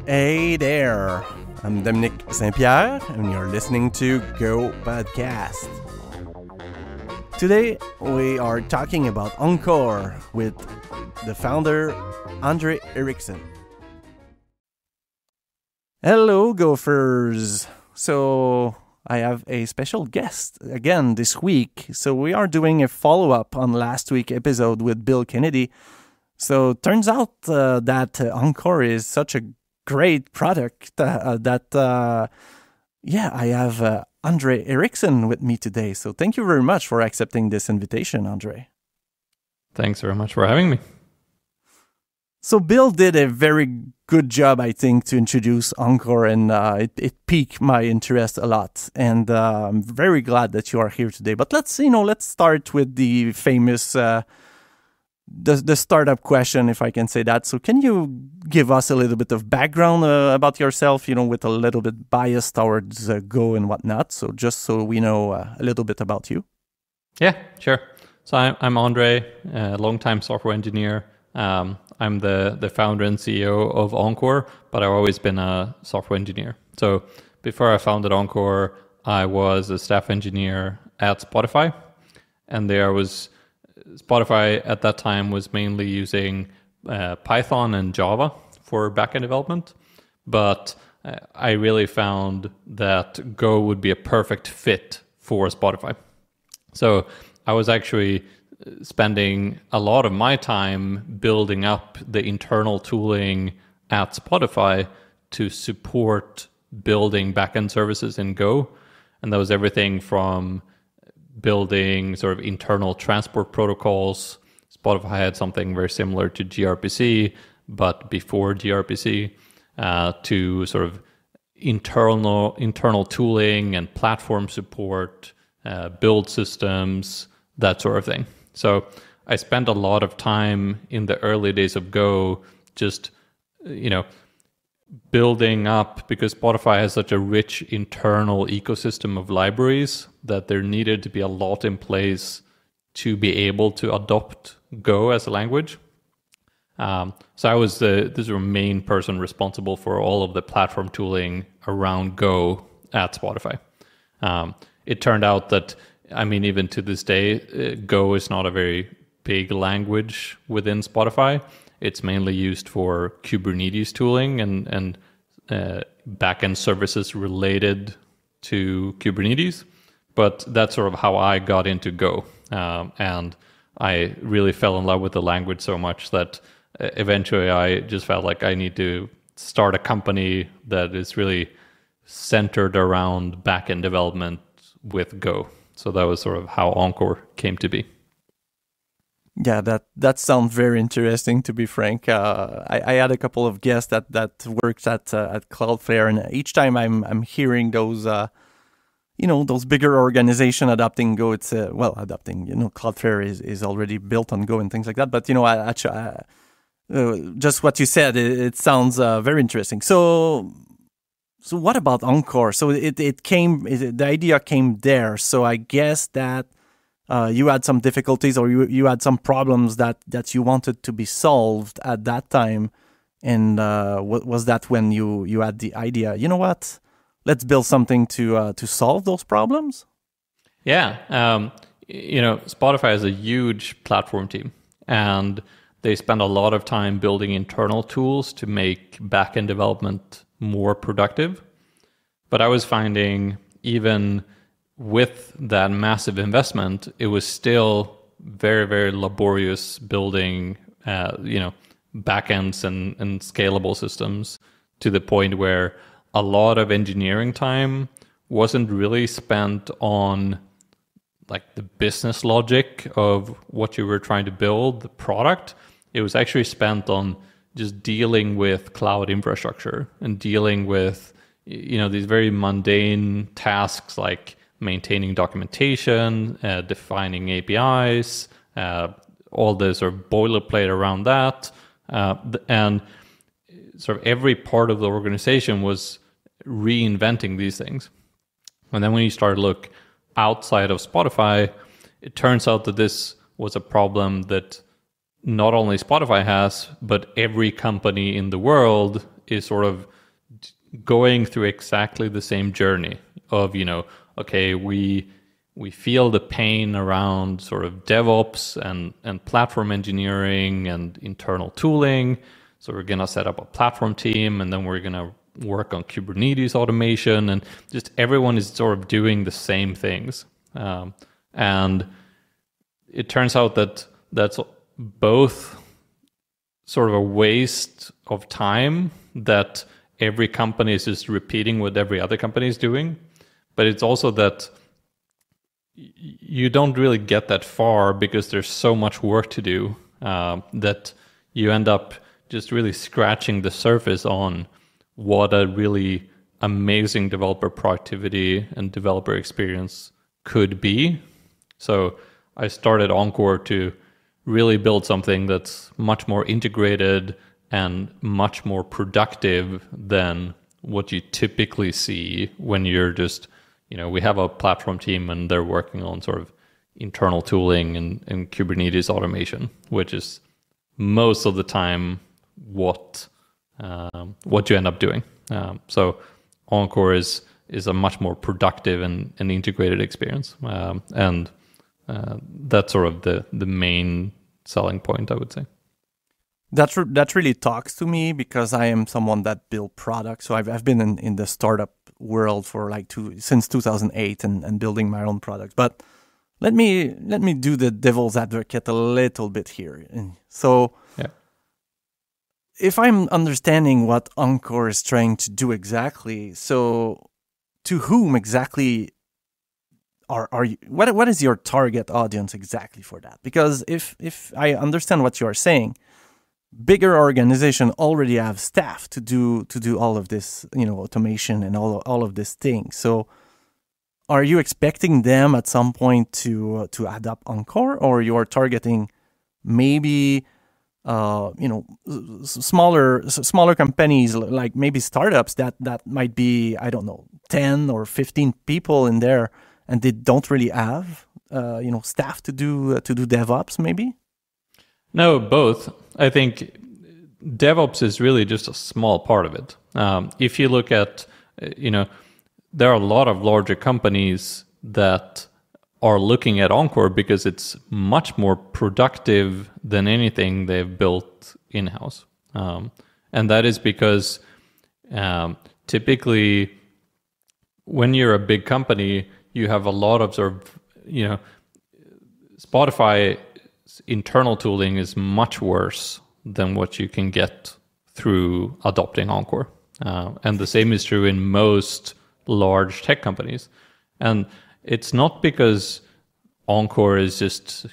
Hey there, I'm Dominic St-Pierre, and you're listening to Go Podcast. Today, we are talking about Encore with the founder, André Eriksson. Hello, Gophers! So, I have a special guest again this week. So, we are doing a follow-up on last week's episode with Bill Kennedy. So, turns out that Encore is such a great product that I have André Eriksson with me today. So thank you very much for accepting this invitation, André. Thanks very much for having me. So Bill did a very good job, I think, to introduce Encore, and it piqued my interest a lot. And I'm very glad that you are here today. But let's start with the famous the startup question, if I can say that. So can you give us a little bit of background about yourself, with a little bit bias towards Go and whatnot? So just so we know a little bit about you. Yeah, sure. So I'm André, a longtime software engineer. I'm the founder and CEO of Encore, but I've always been a software engineer. So before I founded Encore, I was a staff engineer at Spotify, and Spotify at that time was mainly using Python and Java for backend development, but I really found that Go would be a perfect fit for Spotify. So I was actually spending a lot of my time building up the internal tooling at Spotify to support building backend services in Go, and that was everything from building sort of internal transport protocols. Spotify had something very similar to gRPC, but before gRPC, to sort of internal tooling and platform support, build systems, that sort of thing. So I spent a lot of time in the early days of Go just, building up, because Spotify has such a rich internal ecosystem of libraries that there needed to be a lot in place to be able to adopt Go as a language. So I was the main person responsible for all of the platform tooling around Go at Spotify. It turned out that, even to this day, Go is not a very big language within Spotify. It's mainly used for Kubernetes tooling and backend services related to Kubernetes. But that's sort of how I got into Go. And I really fell in love with the language so much that eventually I just felt like I need to start a company that is really centered around backend development with Go. So that was sort of how Encore came to be. Yeah, that sounds very interesting, to be frank. I had a couple of guests that worked at Cloudflare, and each time I'm hearing those those bigger organization adopting Go, it's adopting. Cloudflare is already built on Go and things like that. But just what you said, it sounds very interesting. So what about Encore? So the idea came there. So I guess that you had some difficulties, or you had some problems that you wanted to be solved at that time. And was that when you had the idea, what? Let's build something to solve those problems? Yeah. Spotify is a huge platform team, and they spend a lot of time building internal tools to make backend development more productive. But I was finding, even with that massive investment, it was still very, very laborious building, backends and scalable systems, to the point where a lot of engineering time wasn't really spent on like the business logic of what you were trying to build, the product. It was actually spent on just dealing with cloud infrastructure and dealing with, these very mundane tasks like maintaining documentation, defining APIs, all the sort of boilerplate around that. And sort of every part of the organization was reinventing these things. And then when you start to look outside of Spotify, it turns out that this was a problem that not only Spotify has, but every company in the world is sort of going through exactly the same journey of, okay, we feel the pain around sort of DevOps and platform engineering and internal tooling. So we're going to set up a platform team, and then we're going to work on Kubernetes automation, and just everyone is sort of doing the same things. And it turns out that that's both sort of a waste of time, that every company is just repeating what every other company is doing. But it's also that you don't really get that far because there's so much work to do, that you end up just really scratching the surface on what a really amazing developer productivity and developer experience could be. So I started Encore to really build something that's much more integrated and much more productive than what you typically see when you're just, we have a platform team and they're working on sort of internal tooling and Kubernetes automation, which is most of the time what you end up doing. So Encore is a much more productive and integrated experience, and that's sort of the main selling point, I would say. That really talks to me, because I am someone that built products. So I've been in the startup world for since 2008 and building my own products. But let me do the devil's advocate a little bit here. So if I'm understanding what Encore is trying to do exactly, so to whom exactly are you? What is your target audience exactly for that? Because if I understand what you are saying, bigger organizations already have staff to do all of this, automation and all of these things. So, are you expecting them at some point to adopt Encore, or you are targeting maybe smaller companies, like maybe startups that might be, I don't know, 10 or 15 people in there, and they don't really have staff to do DevOps maybe? No, both. I think DevOps is really just a small part of it. If you look at, there are a lot of larger companies that are looking at Encore because it's much more productive than anything they've built in-house. And that is because typically when you're a big company, you have a lot of sort of, Spotify's internal tooling is much worse than what you can get through adopting Encore. And the same is true in most large tech companies. And it's not because Encore is just,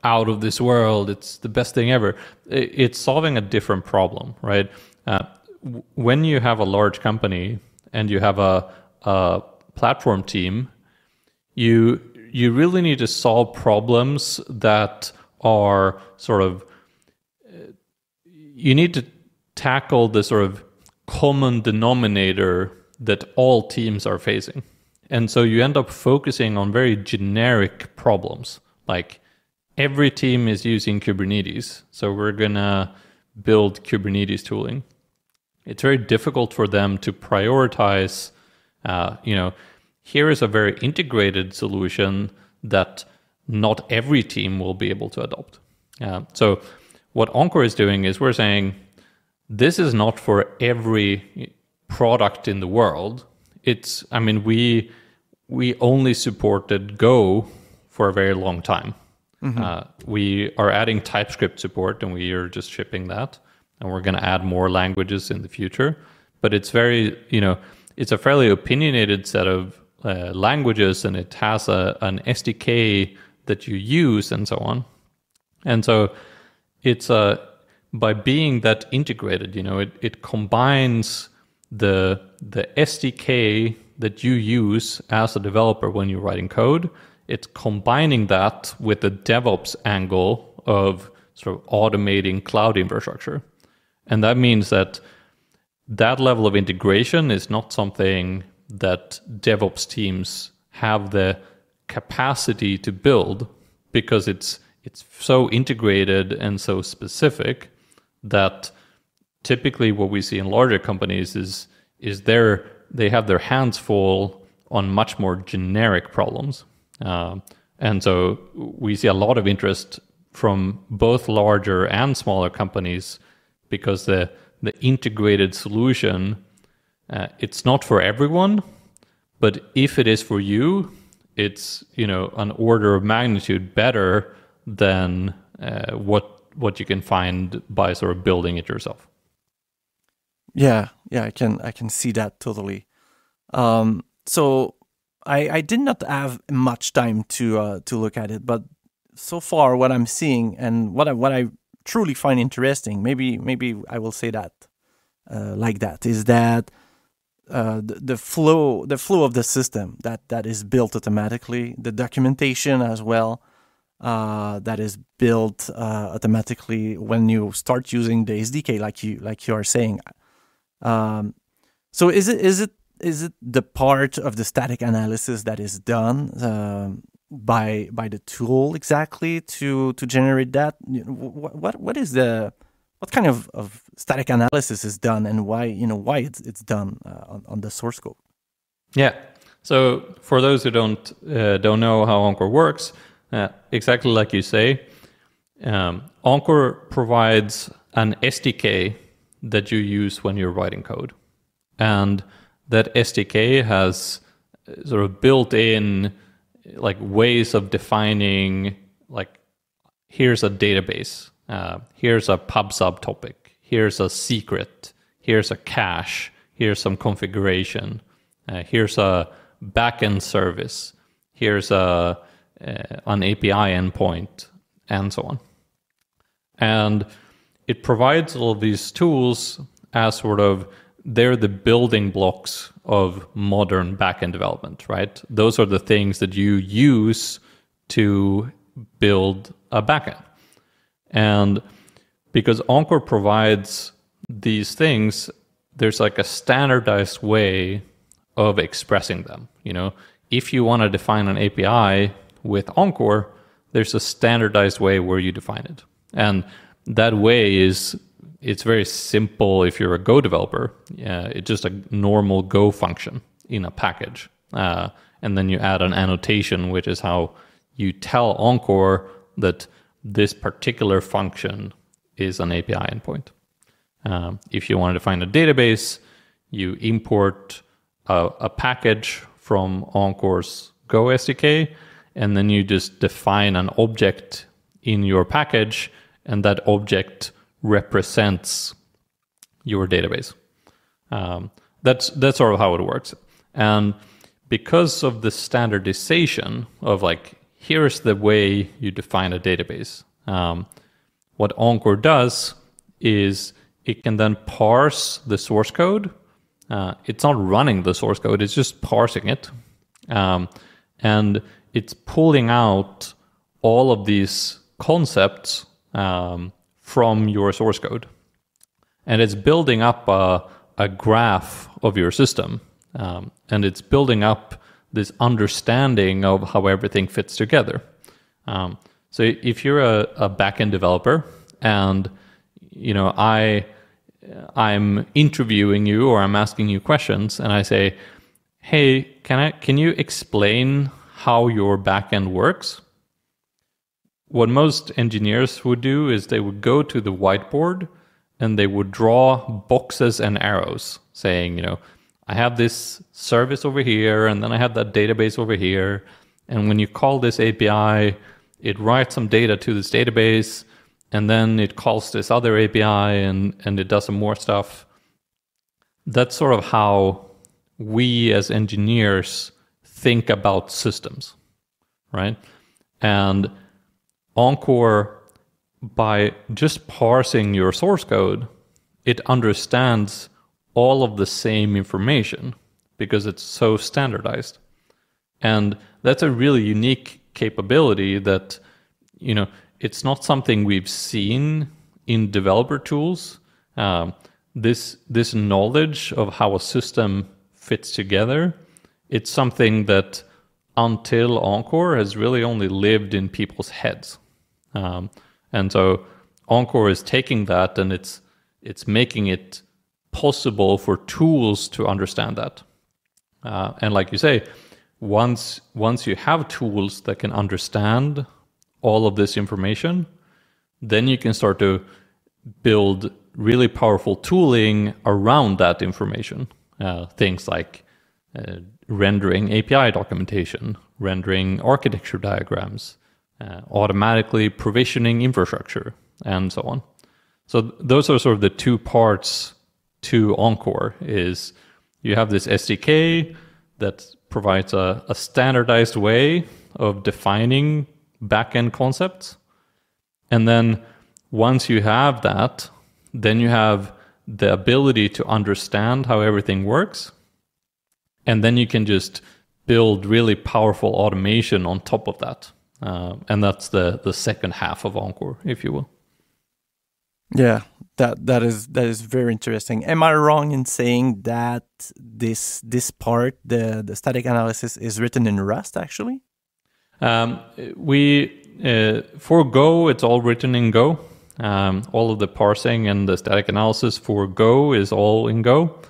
out of this world, it's the best thing ever. It's solving a different problem, right? When you have a large company and you have a platform team, you really need to solve problems that are sort of, you need to tackle the sort of common denominator that all teams are facing. And so you end up focusing on very generic problems, like every team is using Kubernetes, so we're going to build Kubernetes tooling. It's very difficult for them to prioritize, here is a very integrated solution that not every team will be able to adopt. So what Encore is doing is we're saying, this is not for every product in the world. We only supported Go for a very long time. Mm-hmm. We are adding TypeScript support, and we are just shipping that. And we're going to add more languages in the future. But it's very, it's a fairly opinionated set of languages, and it has an SDK that you use and so on. And so it's by being that integrated, it combines the SDK that you use as a developer when you're writing code. It's combining that with the DevOps angle of sort of automating cloud infrastructure. And that means that level of integration is not something that DevOps teams have the capacity to build, because it's so integrated and so specific that typically what we see in larger companies is they have their hands full on much more generic problems. And so we see a lot of interest from both larger and smaller companies because the integrated solution, it's not for everyone, but if it is for you, it's an order of magnitude better than what you can find by sort of building it yourself. Yeah, I can see that totally. So I did not have much time to look at it, but so far what I'm seeing and what I truly find interesting, maybe I will say that like that, is that the flow of the system that is built automatically, the documentation as well, that is built automatically when you start using the SDK, like you are saying. So is it the part of the static analysis that is done by the tool exactly to generate that? What kind of static analysis is done, and why it's done on the source code? Yeah. So for those who don't know how Encore works, exactly like you say, Encore provides an SDK that you use when you're writing code, and that SDK has sort of built-in like ways of defining, like, here's a database, here's a pub sub topic, here's a secret, here's a cache, here's some configuration, here's a backend service, here's an API endpoint, and so on. And it provides all of these tools as sort of, they're the building blocks of modern backend development, right? Those are the things that you use to build a backend. And because Encore provides these things, there's like a standardized way of expressing them. If you want to define an API with Encore, there's a standardized way where you define it. And that way it's very simple if you're a Go developer. It's just a normal Go function in a package. And then you add an annotation, which is how you tell Encore that this particular function is an API endpoint. If you want to define a database, you import a package from Encore's Go SDK, and then you just define an object in your package, and that object represents your database. That's sort of how it works. And because of the standardization of like, here's the way you define a database, what Encore does is it can then parse the source code. It's not running the source code, it's just parsing it. And it's pulling out all of these concepts from your source code. And it's building up a graph of your system. And it's building up this understanding of how everything fits together. So if you're a backend developer and I'm interviewing you or I'm asking you questions and I say, hey, can you explain how your backend works? What most engineers would do is they would go to the whiteboard and they would draw boxes and arrows saying, I have this service over here, and then I have that database over here. And when you call this API, it writes some data to this database, and then it calls this other API and it does some more stuff. That's sort of how we as engineers think about systems, right? And Encore, by just parsing your source code, it understands all of the same information because it's so standardized. And that's a really unique capability that, it's not something we've seen in developer tools. This knowledge of how a system fits together, it's something that until Encore has really only lived in people's heads. And so Encore is taking that and it's it's making it possible for tools to understand that. And like you say, once you have tools that can understand all of this information, then you can start to build really powerful tooling around that information. Things like rendering API documentation, rendering architecture diagrams, automatically provisioning infrastructure, and so on. So those are sort of the two parts to Encore. Is you have this SDK that provides a standardized way of defining backend concepts. And then once you have that, then you have the ability to understand how everything works. And then you can just build really powerful automation on top of that. And that's the second half of Encore, if you will. Yeah, that is very interesting. Am I wrong in saying that this part, the static analysis, is written in Rust actually? For Go, it's all written in Go. All of the parsing and the static analysis for Go is all in Go.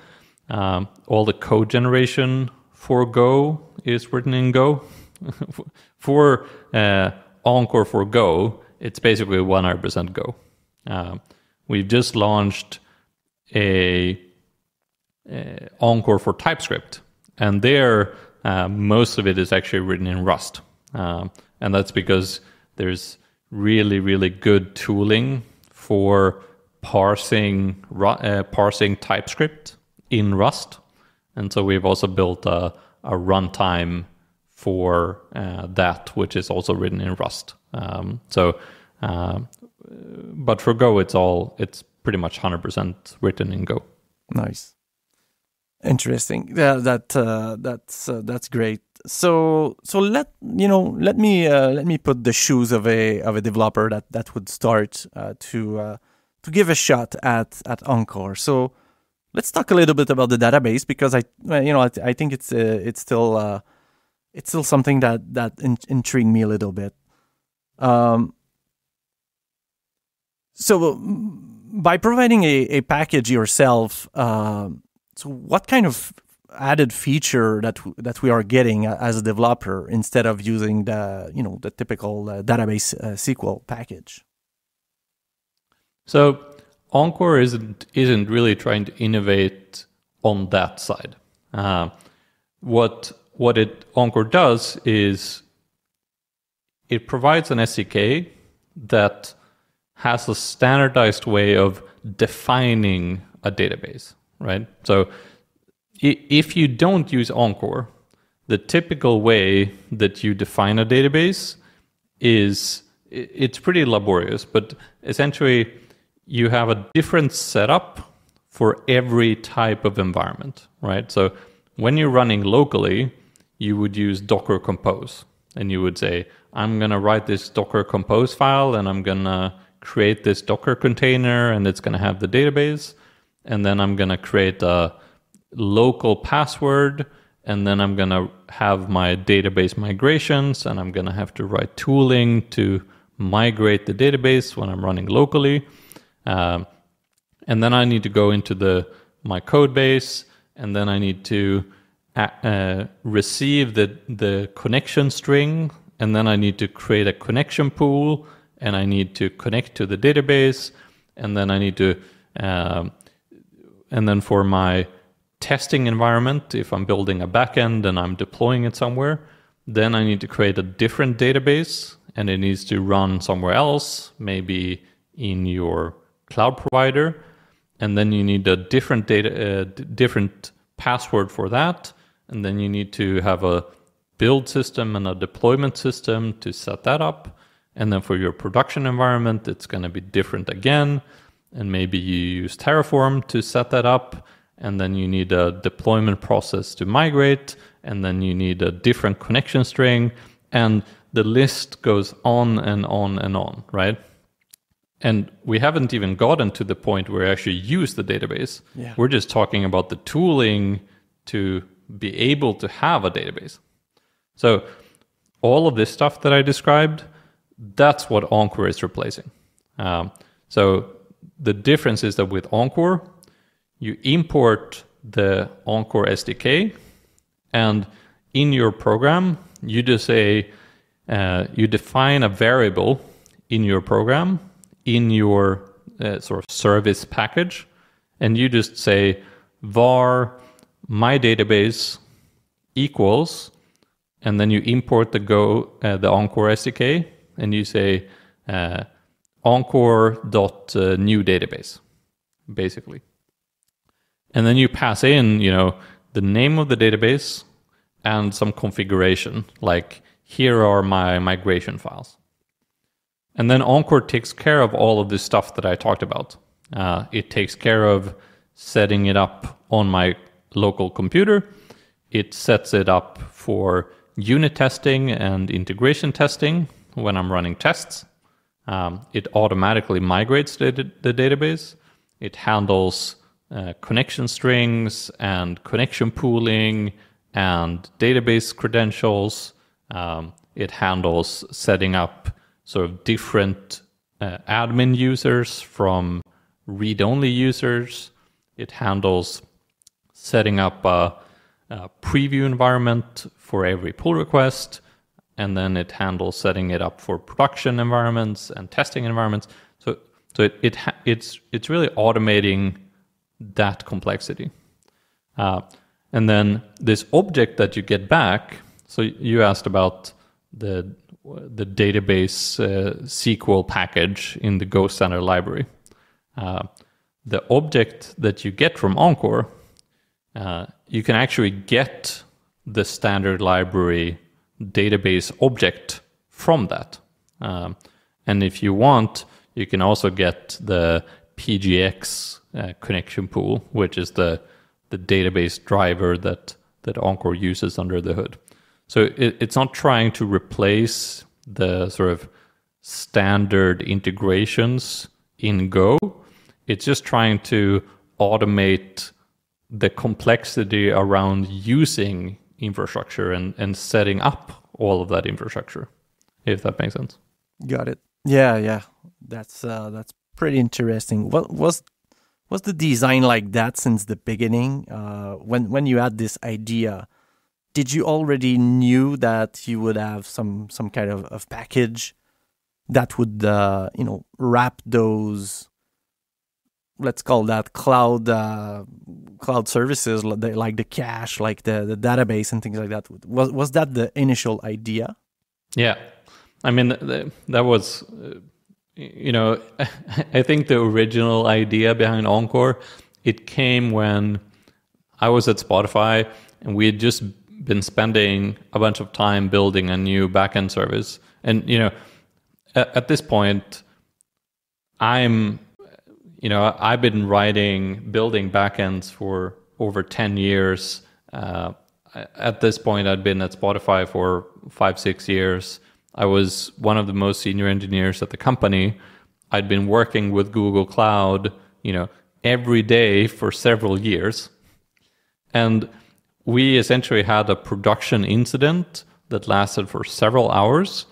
All the code generation for Go is written in Go. For Encore for Go, it's basically 100% Go. We've just launched a Encore for TypeScript, and there most of it is actually written in Rust, and that's because there's really, really good tooling for parsing TypeScript in Rust, and so we've also built a runtime for that, which is also written in Rust. But for Go, it's pretty much 100% written in Go. Nice, interesting. Yeah, that's great. So let me put the shoes of a developer that would start to give a shot at Encore. So let's talk a little bit about the database, because I think it's still something that intrigued me a little bit. So by providing a package yourself, so what kind of added feature that we are getting as a developer instead of using the typical database SQL package? So Encore isn't really trying to innovate on that side. What Encore does is it provides an SDK that has a standardized way of defining a database, right? So if you don't use Encore, the typical way that you define a database it's pretty laborious, but essentially you have a different setup for every type of environment, right? So when you're running locally, you would use Docker Compose, and you would say, I'm going to write this Docker Compose file, and I'm going to create this Docker container, and it's going to have the database, and then I'm going to create a local password, and then I'm going to have my database migrations, and I'm going to have to write tooling to migrate the database when I'm running locally. And then I need to go into my code base, and then I need to receive the connection string, and then I need to create a connection pool, and I need to connect to the database, and then I need to, and then for my testing environment, if I'm building a backend and I'm deploying it somewhere, then I need to create a different database, and it needs to run somewhere else, maybe in your cloud provider, and then you need a different different password for that, and then you need to have a build system and a deployment system to set that up. And then for your production environment, it's going to be different again. And maybe you use Terraform to set that up. And then you need a deployment process to migrate. And then you need a different connection string. And the list goes on and on and on, right? And we haven't even gotten to the point where we actually use the database. Yeah. We're just talking about the tooling to be able to have a database. So all of this stuff that I described, that's what Encore is replacing. So the difference is that with Encore, you import the Encore SDK, and in your program, you just say, you define a variable in your program, in your sort of service package, and you just say var my database equals, and then you import the Encore SDK, and you say Encore.new database, basically. And then you pass in, the name of the database and some configuration, like here are my migration files. And then Encore takes care of all of this stuff that I talked about. It takes care of setting it up on my local computer. It sets it up for unit testing and integration testing when I'm running tests. It automatically migrates the database. It handles connection strings and connection pooling and database credentials. It handles setting up sort of different admin users from read-only users. It handles setting up a preview environment for every pull request, and then it handles setting it up for production environments and testing environments. So it's really automating that complexity. And then this object that you get back, so you asked about the database SQL package in the Go standard library. The object that you get from Encore, you can actually get the standard library database object from that. And if you want, you can also get the PGX connection pool, which is the database driver that Encore uses under the hood. So it's not trying to replace the sort of standard integrations in Go. It's just trying to automate the complexity around using infrastructure and setting up all of that infrastructure, if that makes sense. Got it. Yeah. That's pretty interesting. What was the design like that since the beginning? When you had this idea, did you already knew that you would have some kind of package that would wrap those, let's call that cloud services, like the cache, like the database and things like that? Was that the initial idea? Yeah, I mean that was, I think the original idea behind Encore, it came when I was at Spotify and we had just been spending a bunch of time building a new backend service. And, at this point, I've been building backends for over 10 years. At this point, I'd been at Spotify for 5-6 years. I was one of the most senior engineers at the company. I'd been working with Google Cloud, every day for several years. And we essentially had a production incident that lasted for several hours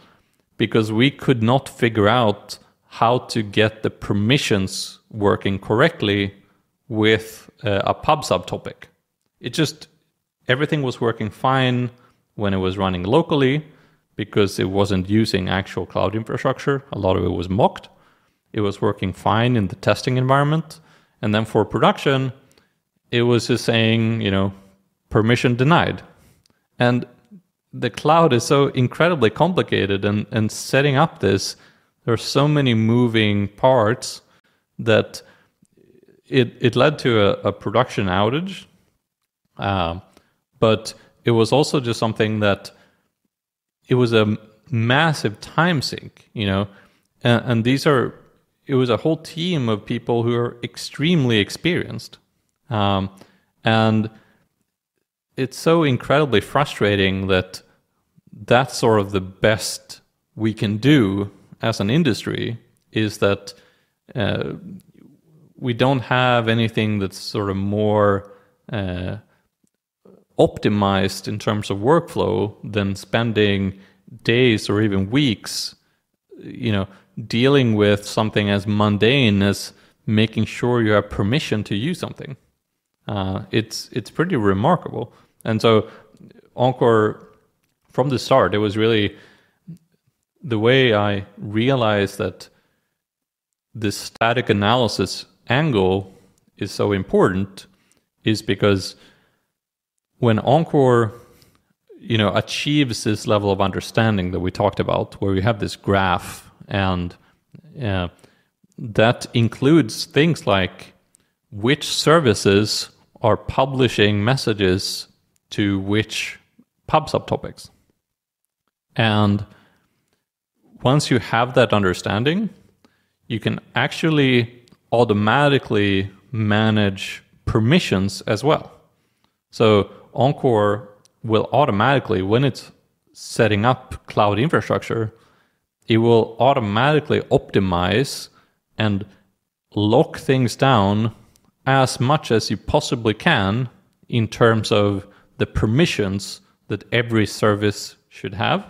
because we could not figure out how to get the permissions working correctly with a pub subtopic. Everything was working fine when it was running locally because it wasn't using actual cloud infrastructure. A lot of it was mocked. It was working fine in the testing environment. And then for production, it was just saying, permission denied. And the cloud is so incredibly complicated, and setting up this, there are so many moving parts that it led to a production outage. But it was also just something that it was a massive time sink, and it was a whole team of people who are extremely experienced. And it's so incredibly frustrating that that's sort of the best we can do as an industry, is that we don't have anything that's sort of more optimized in terms of workflow than spending days or even weeks, dealing with something as mundane as making sure you have permission to use something. It's pretty remarkable. And so Encore, from the start, it was really the way I realized that this static analysis angle is so important is because when Encore, achieves this level of understanding that we talked about, where we have this graph, and that includes things like which services are publishing messages to which pub subtopics. And once you have that understanding, you can actually automatically manage permissions as well. So Encore will automatically, when it's setting up cloud infrastructure, it will automatically optimize and lock things down as much as you possibly can in terms of the permissions that every service should have,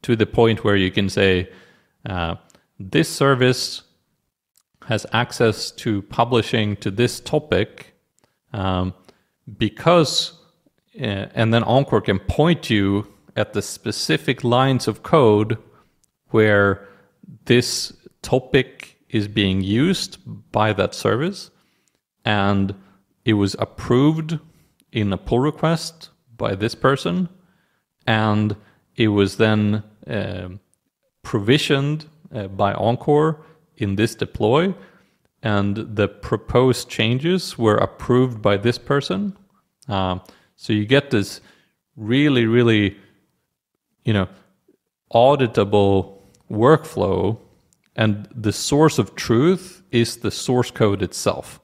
to the point where you can say, this service has access to publishing to this topic because, and then Encore can point you at the specific lines of code where this topic is being used by that service, and it was approved in a pull request by this person, and it was then provisioned by Encore in this deploy, and the proposed changes were approved by this person. So you get this really, really, auditable workflow, and the source of truth is the source code itself.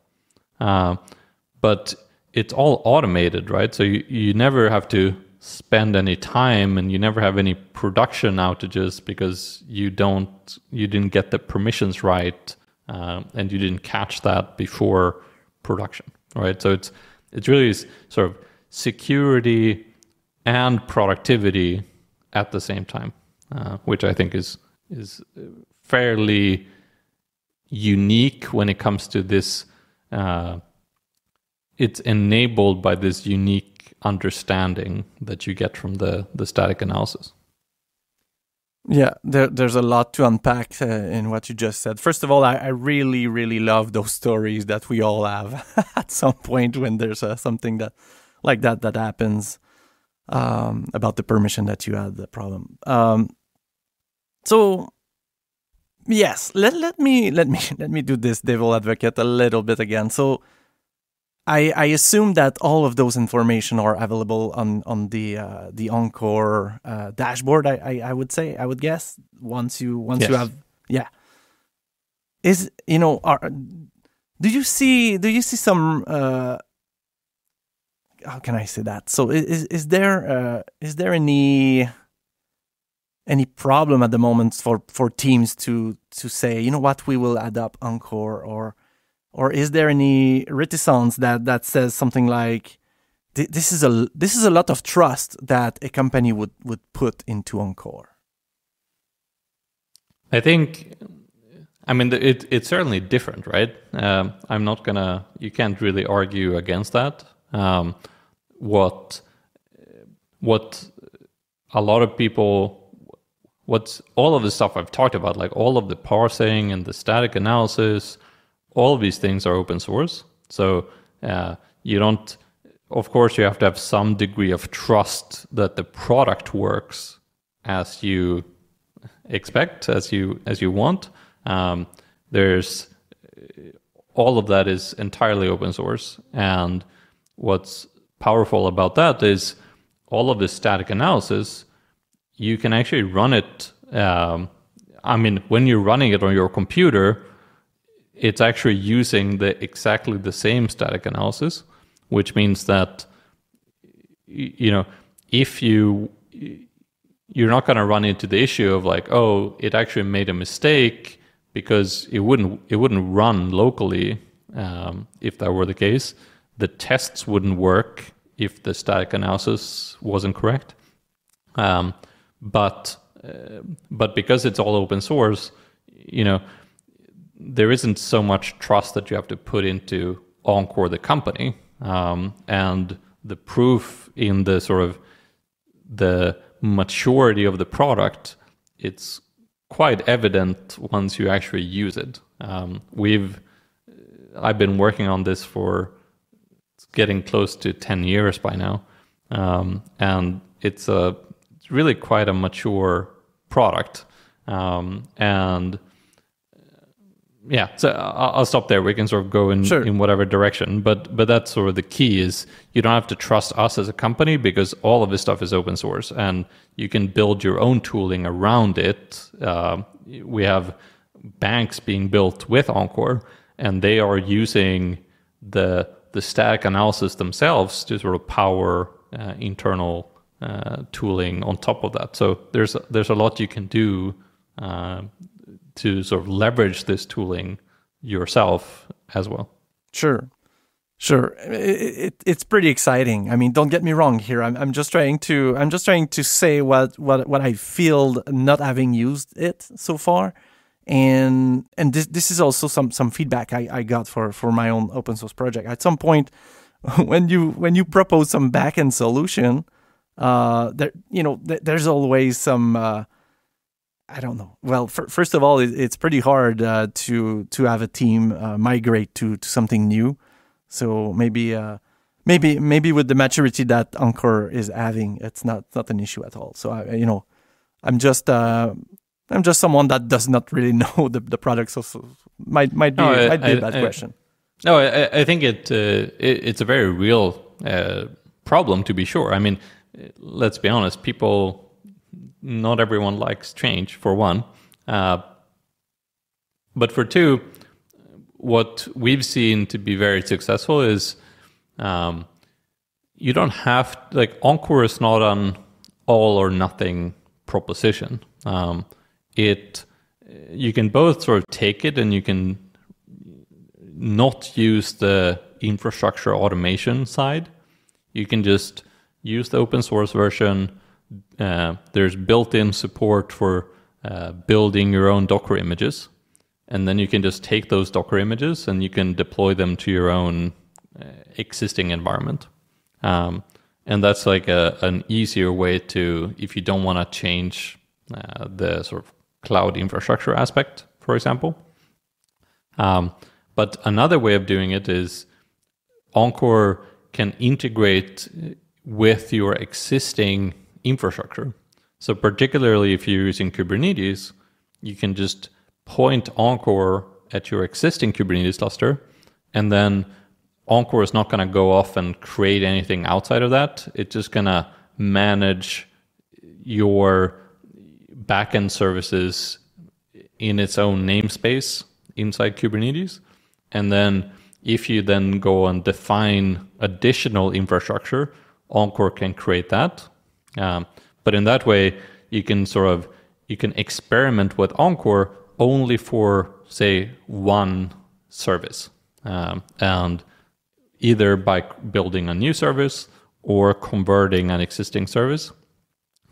But it's all automated, right? So you never have to spend any time, and you never have any production outages because you didn't get the permissions right, and you didn't catch that before production, right? So it's really sort of security and productivity at the same time, which I think is fairly unique when it comes to this. It's enabled by this unique understanding that you get from the static analysis. Yeah, there's a lot to unpack in what you just said. First of all, I really, really love those stories that we all have at some point when there's something that like that happens, about the permission that you had the problem. So yes, let me do this devil advocate a little bit again. So I assume that all of those information are available on the Encore dashboard. I would guess once you have, yeah. Do you see some how can I say that? So is there any problem at the moment for teams to say, you know what, we will adopt Encore, or is there any reticence that says something like, this is a lot of trust that a company would put into Encore? I think, it's certainly different, right? You can't really argue against that. What a lot of people, what's all of the stuff I've talked about, like all of the parsing and the static analysis, all of these things are open source. So of course you have to have some degree of trust that the product works as you expect, as you want. There's all of that is entirely open source, and what's powerful about that is all of the static analysis, you can actually run it. When you're running it on your computer, it's actually using exactly the same static analysis, which means that if you're not going to run into the issue of like, oh, it actually made a mistake, because it wouldn't run locally if that were the case. The tests wouldn't work if the static analysis wasn't correct. But because it's all open source, there isn't so much trust that you have to put into Encore, the company, and the proof in the sort of the maturity of the product. It's quite evident once you actually use it. I've been working on this for getting close to 10 years by now, and it's really quite a mature product. And yeah, so I'll stop there. We can sort of go in whatever direction, but that's sort of the key is you don't have to trust us as a company because all of this stuff is open source and you can build your own tooling around it. We have banks being built with Encore, and they are using the static analysis themselves to sort of power internal tooling on top of that. So there's a lot you can do to sort of leverage this tooling yourself as well. Sure. It's pretty exciting. I mean, don't get me wrong here. I'm just trying to say what I feel not having used it so far, and this is also some feedback I got for my own open source project. At some point, when you propose some backend solution, there's always some. I don't know. Well, first of all, it's pretty hard to have a team migrate to something new. So maybe with the maturity that Encore is having, it's not an issue at all. So I'm just someone that does not really know the product. So might be a bad question. No, I think it's a very real problem, to be sure. I mean, let's be honest. Not everyone likes change, for one. But for two, what we've seen to be very successful is you don't have, Encore is not an all or nothing proposition. You can both sort of take it and you can not use the infrastructure automation side. You can just use the open source version. There's built-in support for building your own Docker images, and then you can just take those Docker images and you can deploy them to your own existing environment. And that's like an easier way to, if you don't want to change the sort of cloud infrastructure aspect, for example. But another way of doing it is Encore can integrate with your existing infrastructure. So particularly if you're using Kubernetes, you can just point Encore at your existing Kubernetes cluster, and then Encore is not going to go off and create anything outside of that. It's just going to manage your backend services in its own namespace inside Kubernetes. And then if you then go and define additional infrastructure, Encore can create that. But in that way, you can experiment with Encore only for, say, one service, and either by building a new service or converting an existing service.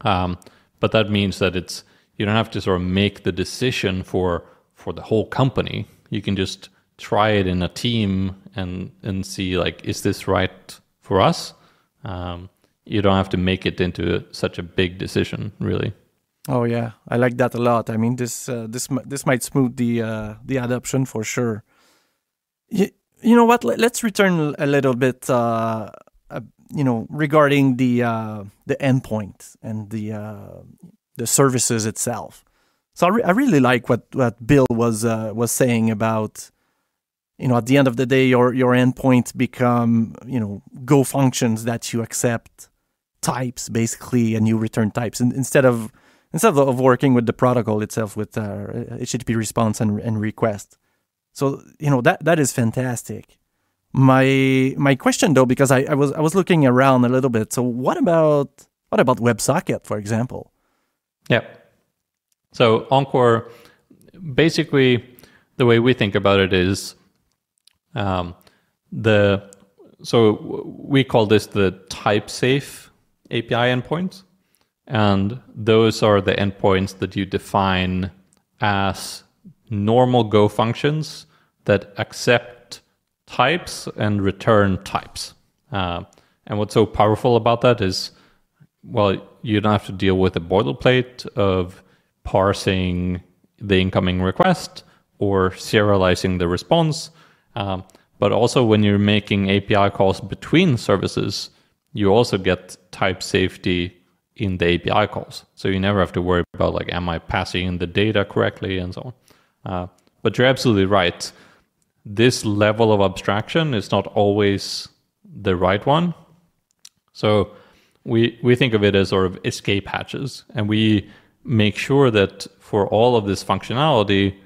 But that means that you don't have to sort of make the decision for the whole company. You can just try it in a team and see, is this right for us? You don't have to make it into such a big decision, really. Oh yeah, I like that a lot. I mean, this might smooth the adoption for sure. You know what? Let's return a little bit, regarding the endpoint and the services itself. So I really like what Bill was saying about, at the end of the day, your endpoints become, Go functions that you accept types basically, and you return types, and instead of working with the protocol itself with HTTP response and request. So that is fantastic. My question though, because I was looking around a little bit. So what about WebSocket, for example? Yeah. So Encore, basically, the way we think about it is, so we call this the type safe API endpoints, and those are the endpoints that you define as normal Go functions that accept types and return types. And what's so powerful about that is, well, you don't have to deal with the boilerplate of parsing the incoming request or serializing the response. But also when you're making API calls between services, you also get type safety in the API calls. So you never have to worry about like, am I passing in the data correctly and so on. But you're absolutely right. This level of abstraction is not always the right one. So we think of it as sort of escape hatches, and we make sure that for all of this functionality,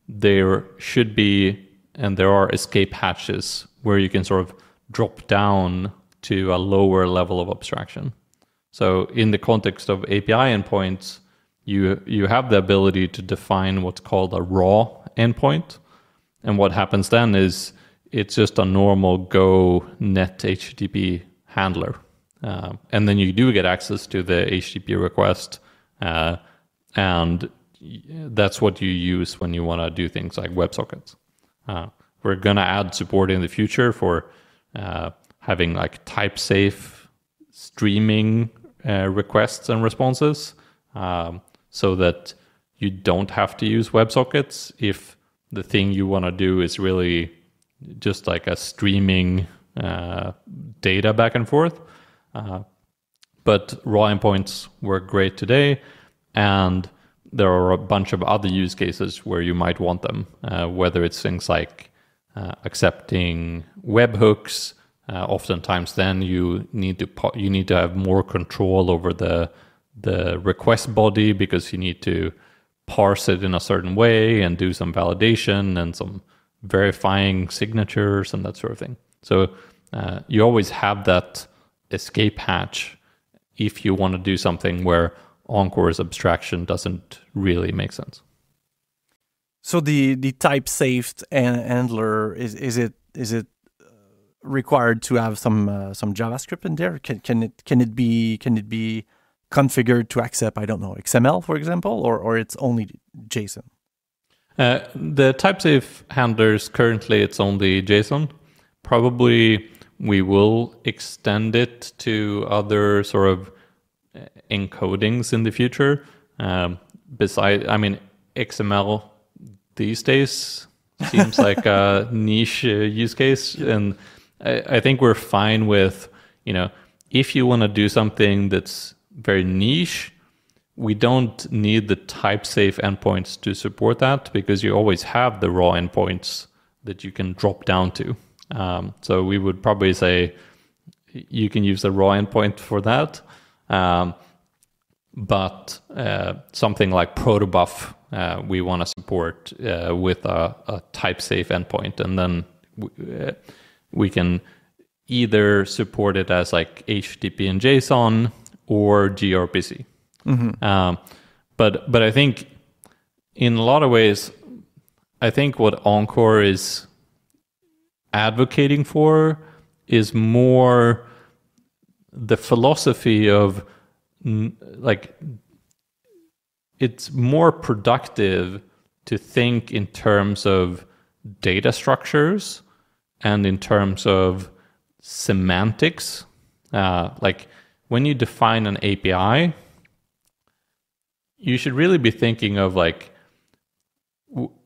there should be, and there are escape hatches where you can sort of drop down to a lower level of abstraction. So in the context of API endpoints, you have the ability to define what's called a raw endpoint. And what happens then is it's just a normal Go net HTTP handler. And then you do get access to the HTTP request. And that's what you use when you want to do things like WebSockets. We're going to add support in the future for having like type safe streaming requests and responses, so that you don't have to use WebSockets if the thing you want to do is really just like a streaming data back and forth. But raw endpoints work great today, and there are a bunch of other use cases where you might want them, whether it's things like accepting webhooks. Oftentimes then you need to have more control over the request body, because you need to parse it in a certain way and do some validation and some verifying signatures and that sort of thing. So you always have that escape hatch if you want to do something where Encore's abstraction doesn't really make sense. So the type safe handler, is it required to have some JavaScript in there? Can it be configured to accept, I don't know, XML, for example, or it's only JSON? The type safe handlers, currently it's only JSON. Probably we will extend it to other sort of encodings in the future. XML these days seems like a niche use case, and I think we're fine with, if you want to do something that's very niche, we don't need the type safe endpoints to support that, because you always have the raw endpoints that you can drop down to. So we would probably say you can use the raw endpoint for that. But something like protobuf, we want to support with a type safe endpoint, and then we can either support it as like HTTP and JSON or gRPC. Mm-hmm. But I think in a lot of ways, I think what Encore is advocating for is more the philosophy of like, it's more productive to think in terms of data structures and in terms of semantics. Like when you define an API, you should really be thinking of like,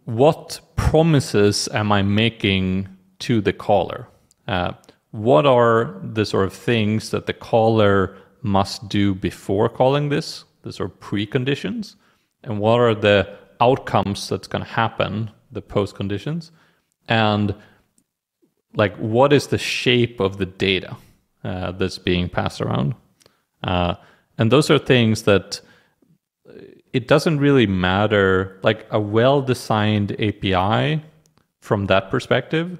what promises am I making to the caller? What are the sort of things that the caller must do before calling this, the sort of preconditions? And what are the outcomes that's going to happen, the post conditions? And like, what is the shape of the data that's being passed around? And those are things that it doesn't really matter, like a well-designed API from that perspective,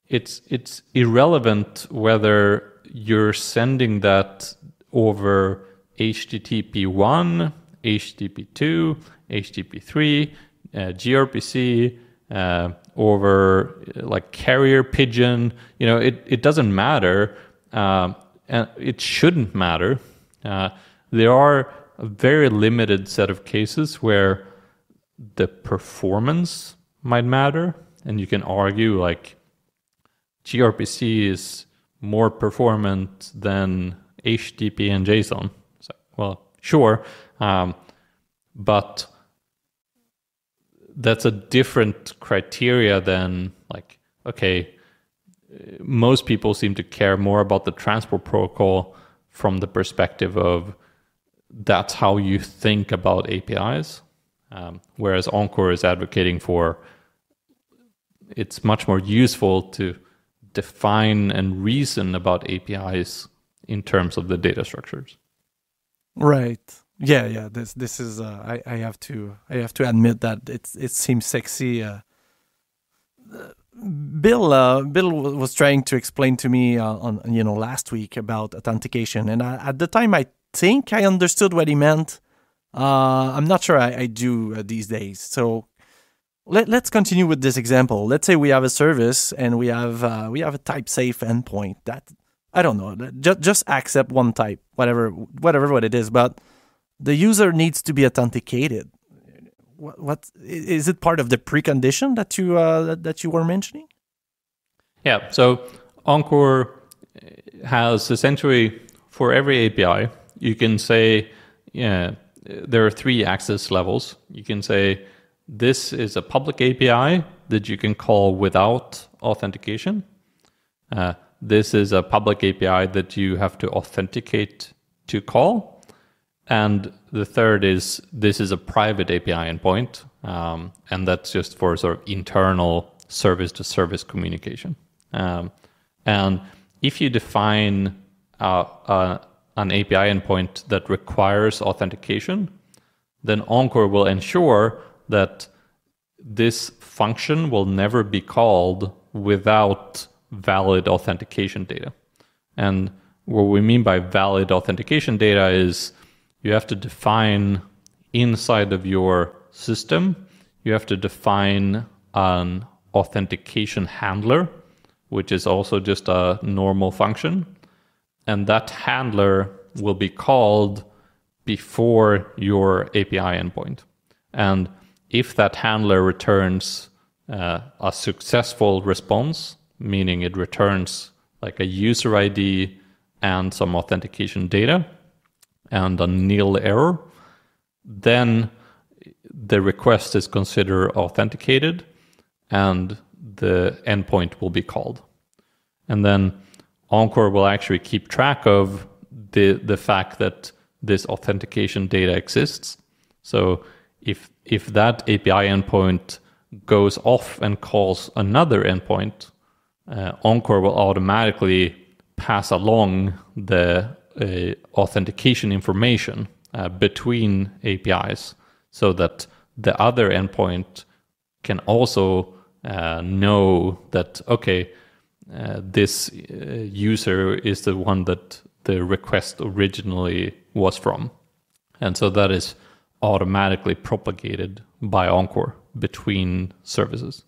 it's irrelevant whether you're sending that over HTTP1, HTTP2, HTTP3, gRPC, over like carrier pigeon. It doesn't matter, and it shouldn't matter. There are a very limited set of cases where the performance might matter. And you can argue like gRPC is more performant than HTTP and JSON. So, well, sure. But that's a different criteria than like, okay, most people seem to care more about the transport protocol from the perspective of that's how you think about APIs. Whereas Encore is advocating for it's much more useful to define and reason about APIs in terms of the data structures. Right. Yeah. This is I have to admit that it seems sexy. Bill was trying to explain to me on last week about authentication, and at the time I think I understood what he meant. I'm not sure I do these days. So let's continue with this example. Let's say we have a service and we have a type safe endpoint that I don't know, just accept one type, whatever what it is, but the user needs to be authenticated. What is it part of the precondition that you were mentioning? Yeah. So Encore has essentially for every API, you can say, there are 3 access levels. You can say this is a public API that you can call without authentication. This is a public API that you have to authenticate to call. And the third is this is a private API endpoint, and that's just for sort of internal service-to-service communication. And if you define an API endpoint that requires authentication, then Encore will ensure that this function will never be called without valid authentication data. And what we mean by valid authentication data is you have to define inside of your system, you have to define an authentication handler, which is also just a normal function. And that handler will be called before your API endpoint. And if that handler returns a successful response, meaning it returns like a user ID and some authentication data and a nil error, then the request is considered authenticated and the endpoint will be called. And then Encore will actually keep track of the fact that this authentication data exists. So if that API endpoint goes off and calls another endpoint, Encore will automatically pass along the authentication information between APIs so that the other endpoint can also know that, okay, this user is the one that the request originally was from. And so that is automatically propagated by Encore between services.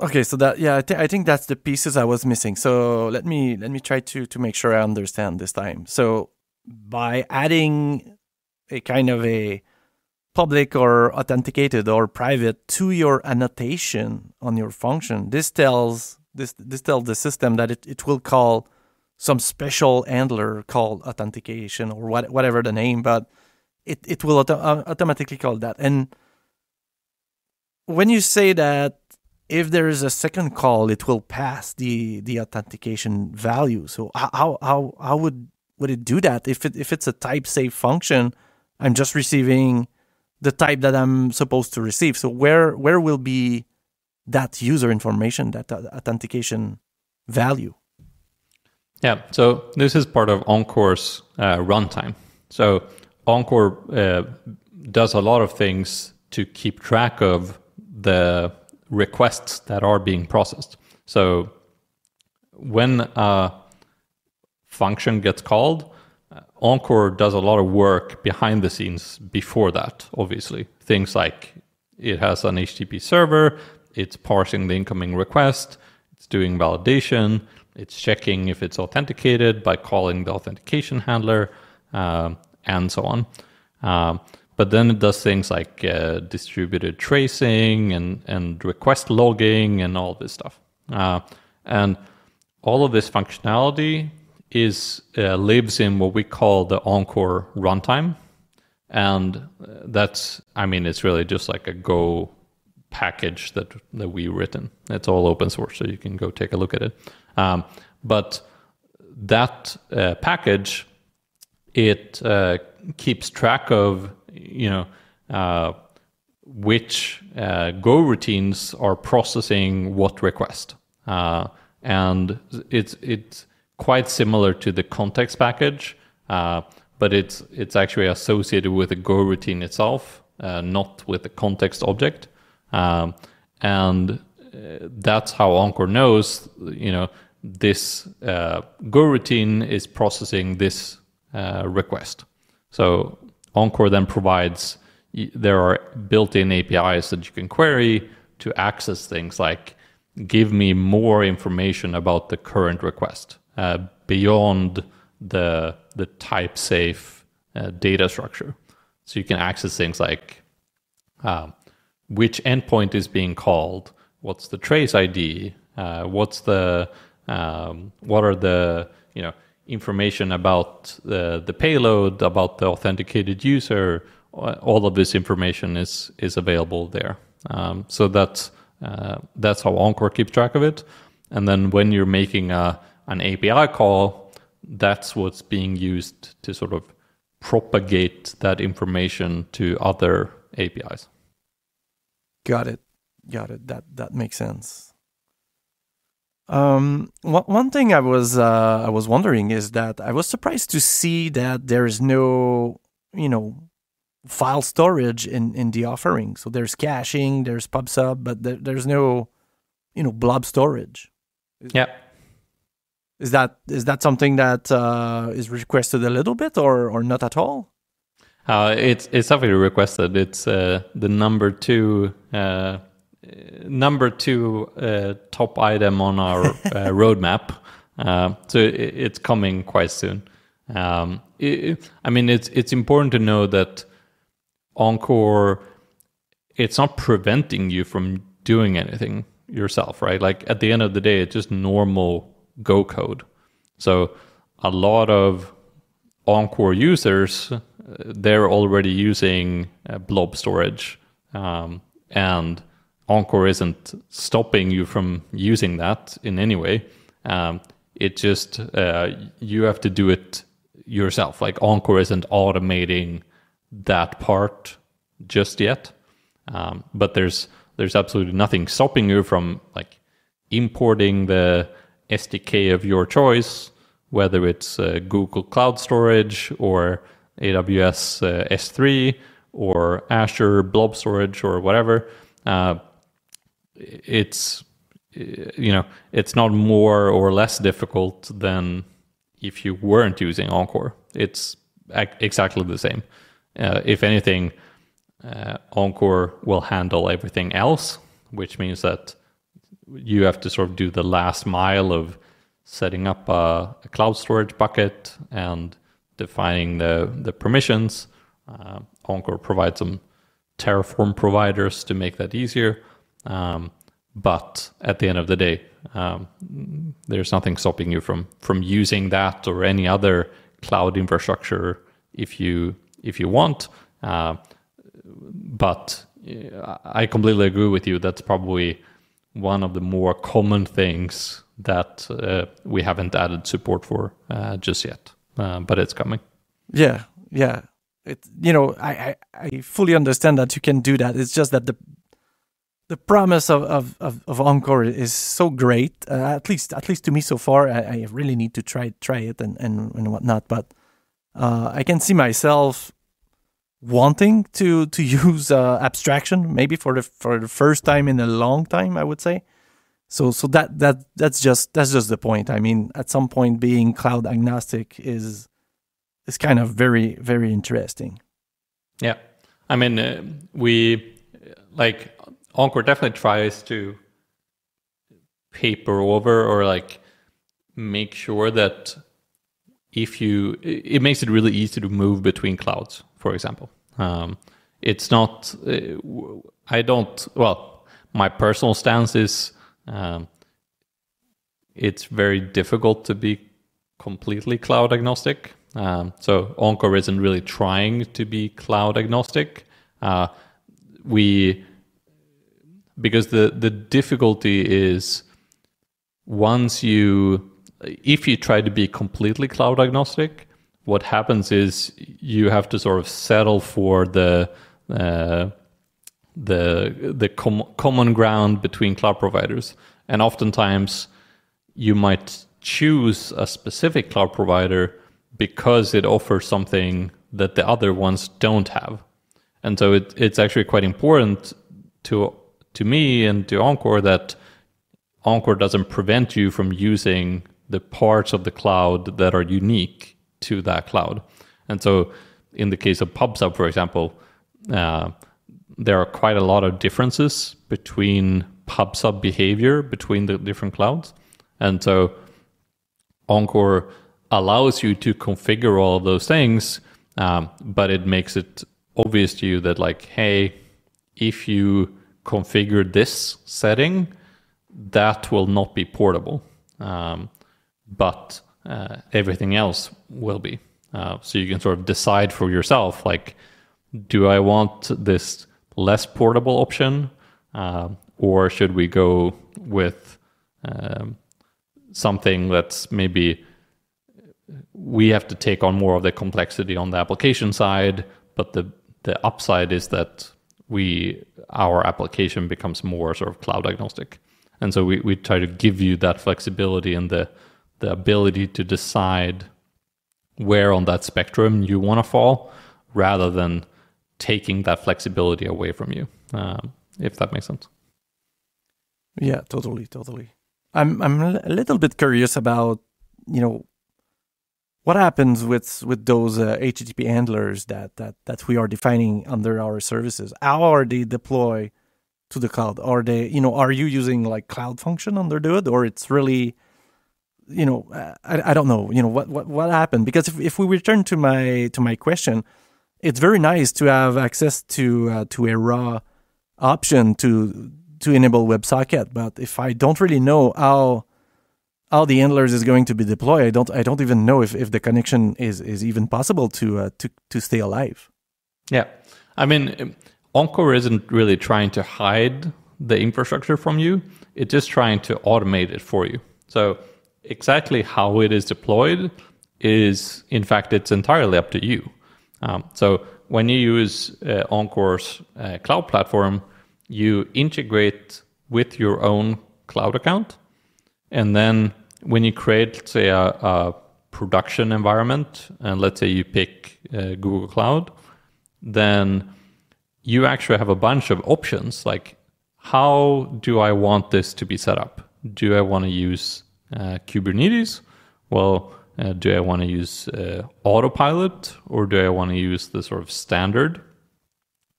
Okay, so that I think that's the pieces I was missing. So let me try to make sure I understand this time. So by adding a kind of a public or authenticated or private to your annotation on your function, this tells the system that it will call some special handler called authentication or whatever the name, but it will automatically call that. And when you say that if there is a second call, it will pass the authentication value. So how would it do that? If it's a type safe function, I'm just receiving the type that I'm supposed to receive. So where will be that user information, that authentication value? Yeah, so this is part of Encore's runtime. So Encore does a lot of things to keep track of the requests that are being processed. So when a function gets called, Encore does a lot of work behind the scenes before that, obviously. Things like it has an HTTP server, it's parsing the incoming request, it's doing validation, it's checking if it's authenticated by calling the authentication handler, and so on. But then it does things like distributed tracing and request logging and all this stuff. And all of this functionality lives in what we call the Encore runtime. And it's really just like a Go package that we've written. It's all open source, so you can go take a look at it. But that package, it keeps track of which Go routines are processing what request, and it's quite similar to the context package, but it's actually associated with the Go routine itself, not with the context object, and that's how Encore knows, this Go routine is processing this request. So Encore then provides, there are built-in APIs that you can query to access things like, give me more information about the current request beyond the type safe data structure. So you can access things like which endpoint is being called, what's the trace ID, what are the information about the payload, about the authenticated user. All of this information is available there. So that's how Encore keeps track of it. And then when you're making an API call, that's what's being used to sort of propagate that information to other APIs. Got it. That makes sense. One thing I was wondering is that I was surprised to see that there is no, file storage in the offering. So there's caching, there's PubSub, but there's no, blob storage. Yeah. Is that something that is requested a little bit or not at all? It's definitely requested. It's the number two top item on our roadmap. So it's coming quite soon. It's important to know that Encore, it's not preventing you from doing anything yourself, right? Like at the end of the day, it's just normal Go code. So a lot of Encore users, they're already using blob storage, and Encore isn't stopping you from using that in any way. It just, you have to do it yourself. Like Encore isn't automating that part just yet. But there's absolutely nothing stopping you from like importing the SDK of your choice, whether it's Google Cloud Storage or AWS S3 or Azure Blob Storage or whatever. It's not more or less difficult than if you weren't using Encore. It's exactly the same. If anything, Encore will handle everything else, which means that you have to sort of do the last mile of setting up a cloud storage bucket and defining the permissions. Encore provides some Terraform providers to make that easier. But at the end of the day, there's nothing stopping you from using that or any other cloud infrastructure if you want. But I completely agree with you. That's probably one of the more common things that we haven't added support for just yet, but it's coming. Yeah. I fully understand that you can do that. It's just that the promise of Encore is so great. At least to me so far. I really need to try it and whatnot. But I can see myself wanting to use abstraction maybe for the first time in a long time, I would say. So that's just the point. I mean, at some point, being cloud agnostic is kind of very, very interesting. Yeah, I mean, Encore definitely tries to paper over or like make sure that it makes it really easy to move between clouds, for example. It's not, I don't, well, my personal stance is it's very difficult to be completely cloud agnostic. So Encore isn't really trying to be cloud agnostic. Because the difficulty is if you try to be completely cloud agnostic, what happens is you have to sort of settle for the common ground between cloud providers. And oftentimes you might choose a specific cloud provider because it offers something that the other ones don't have. And so it's actually quite important to me and to Encore that Encore doesn't prevent you from using the parts of the cloud that are unique to that cloud. And so in the case of PubSub, for example, there are quite a lot of differences between PubSub behavior between the different clouds. And so Encore allows you to configure all of those things, but it makes it obvious to you that, like, hey, if you configure this setting, that will not be portable, but everything else will be. So you can sort of decide for yourself, like, do I want this less portable option, or should we go with something that's maybe we have to take on more of the complexity on the application side, but the upside is that our application becomes more sort of cloud agnostic. And so we try to give you that flexibility and the ability to decide where on that spectrum you want to fall, rather than taking that flexibility away from you, if that makes sense. Yeah, totally. I'm a little bit curious about, what happens with those HTTP handlers that we are defining under our services. How are they deployed to the cloud? Are they, are you using like Cloud Function under the hood, or it's really, I don't know, what happened? Because if we return to my question, it's very nice to have access to a raw option to enable WebSocket, but if I don't really know how the handlers is going to be deployed, I don't even know if the connection is even possible to stay alive. Yeah, I mean, Encore isn't really trying to hide the infrastructure from you. It's just trying to automate it for you. So exactly how it is deployed is, in fact, it's entirely up to you. So when you use Encore's cloud platform, you integrate with your own cloud account. And then when you create, say, a production environment, and let's say you pick Google Cloud, then you actually have a bunch of options, like, how do I want this to be set up? Do I want to use Kubernetes? Well, do I want to use autopilot, or do I want to use the sort of standard?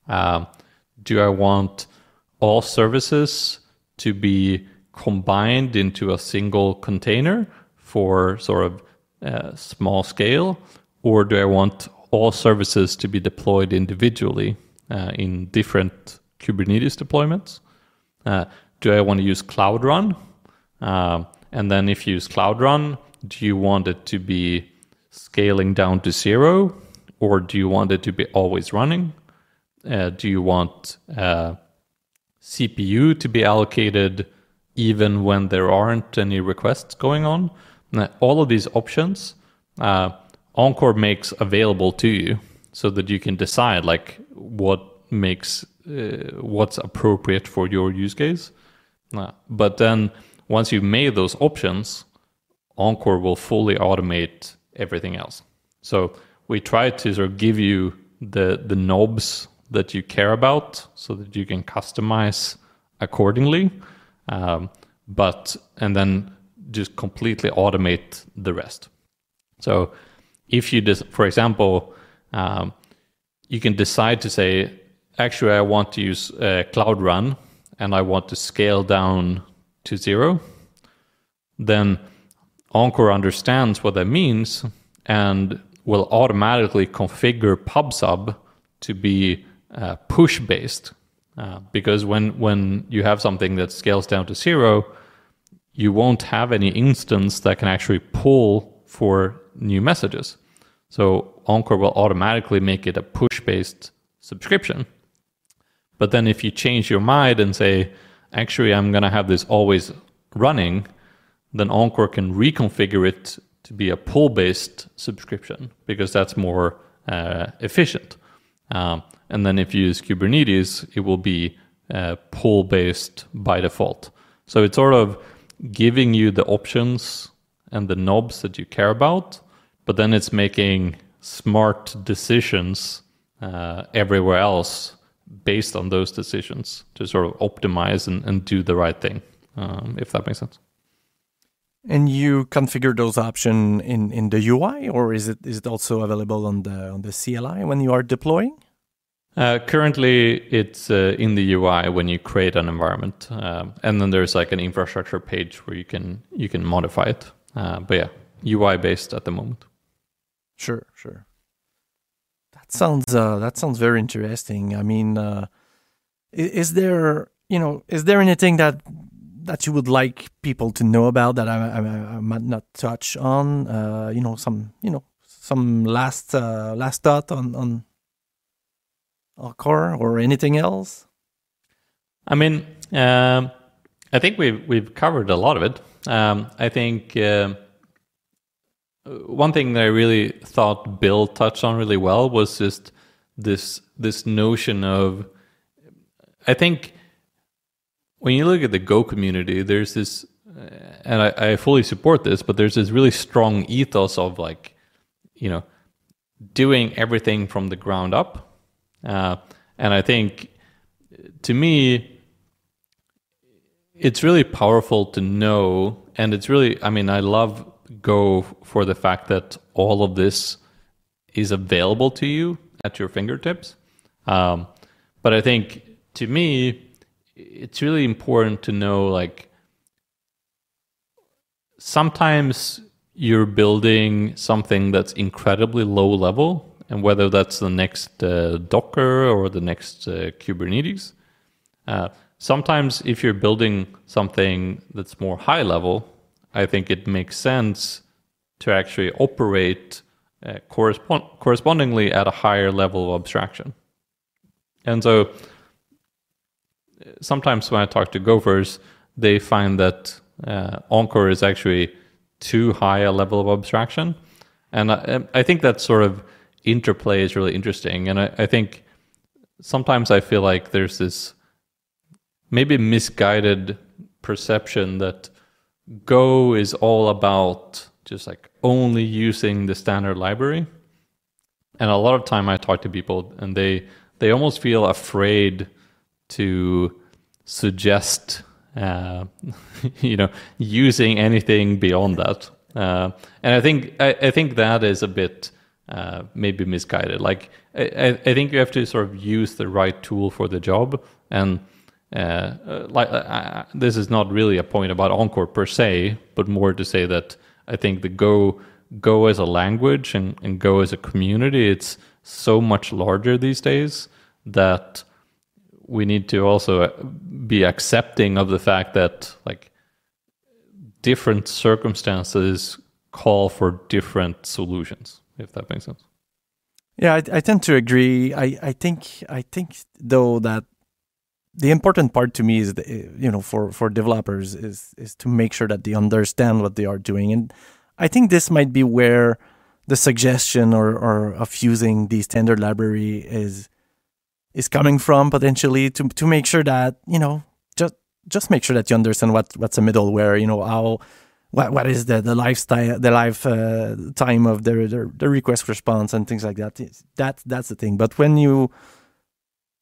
Do I want all services to be combined into a single container for sort of small scale, or do I want all services to be deployed individually in different Kubernetes deployments? Do I want to use Cloud Run? And then if you use Cloud Run, do you want it to be scaling down to 0, or do you want it to be always running? Do you want CPU to be allocated even when there aren't any requests going on? All of these options, Encore makes available to you so that you can decide, like, what's appropriate for your use case. But then once you've made those options, Encore will fully automate everything else. So we try to sort of give you the knobs that you care about so that you can customize accordingly, and then just completely automate the rest. So if you just, for example, you can decide to say, actually, I want to use Cloud Run and I want to scale down to 0, then Encore understands what that means and will automatically configure PubSub to be push based, because when you have something that scales down to 0, you won't have any instance that can actually pull for new messages. So Encore will automatically make it a push-based subscription. But then if you change your mind and say, actually, I'm going to have this always running, then Encore can reconfigure it to be a pull-based subscription, because that's more efficient. And then if you use Kubernetes, it will be pull-based by default. So it's sort of giving you the options and the knobs that you care about, but then it's making smart decisions everywhere else based on those decisions to sort of optimize and do the right thing, if that makes sense. And you configure those options in the UI, or is it also available on the CLI when you are deploying? Currently, it's in the UI when you create an environment, and then there's like an infrastructure page where you can modify it. But yeah, UI based at the moment. Sure. That sounds very interesting. I mean, is there anything that you would like people to know about that I might not touch on? Some last thought on Encore or anything else? I mean, I think we've covered a lot of it. I think one thing that I really thought Bill touched on really well was just this notion of, I think when you look at the Go community, there's this, and I fully support this, but there's this really strong ethos of doing everything from the ground up. And I think, to me, it's really powerful to know, and it's really, I mean, I love Go for the fact that all of this is available to you at your fingertips. But I think, to me, it's really important to know, sometimes you're building something that's incredibly low level, and whether that's the next Docker or the next Kubernetes. Sometimes if you're building something that's more high level, I think it makes sense to actually operate correspondingly at a higher level of abstraction. And so sometimes when I talk to Gophers, they find that Encore is actually too high a level of abstraction. And I think that sort of interplay is really interesting. And I think sometimes I feel like there's this maybe misguided perception that Go is all about just only using the standard library. And a lot of time I talk to people and they almost feel afraid to suggest using anything beyond that. And I think that is a bit maybe misguided. I think you have to sort of use the right tool for the job. And this is not really a point about Encore per se, but more to say that I think the Go as a language and Go as a community, it's so much larger these days that we need to also be accepting of the fact that different circumstances call for different solutions, if that makes sense. Yeah, I tend to agree. I think though that the important part to me is for developers is to make sure that they understand what they are doing. And I think this might be where the suggestion or of using the standard library is coming from, potentially, to make sure that just make sure that you understand what's a middleware, what is the lifetime of the request response and things like that. That's the thing. But when you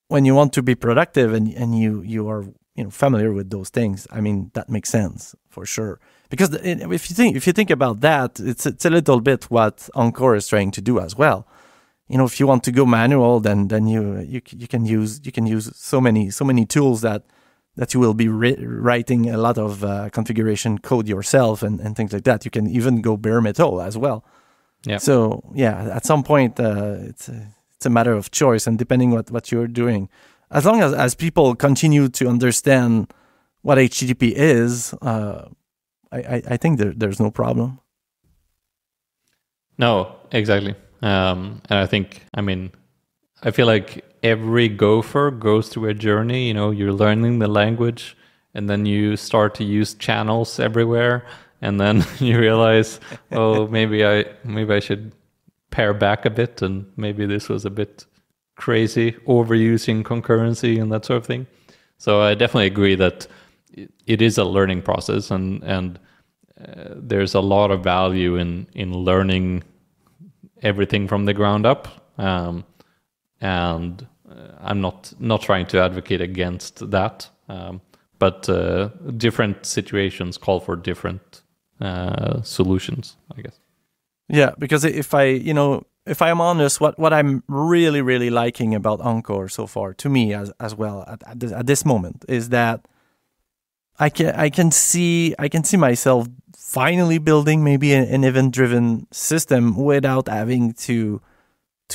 want to be productive and you are familiar with those things, I mean, that makes sense for sure. Because if you think about that, it's a little bit what Encore is trying to do as well. If you want to go manual, then you can use so many tools that you will be writing a lot of configuration code yourself and things like that. You can even go bare metal as well. Yeah. So yeah, at some point it's it's a matter of choice, and depending what you're doing, as long as people continue to understand what HTTP is, I think there's no problem. No, exactly. And I think, I feel like every gopher goes through a journey. You're learning the language, and then you start to use channels everywhere, and then you realize, oh, maybe I should pare back a bit, and maybe this was a bit crazy, overusing concurrency and that sort of thing. So I definitely agree that it is a learning process, and there's a lot of value in learning everything from the ground up. And I'm not trying to advocate against that, but different situations call for different solutions, I guess. Yeah, because if I'm honest, what I'm really, really liking about Encore so far, to me as well at this moment, is that I can see myself finally building maybe an event-driven system without having to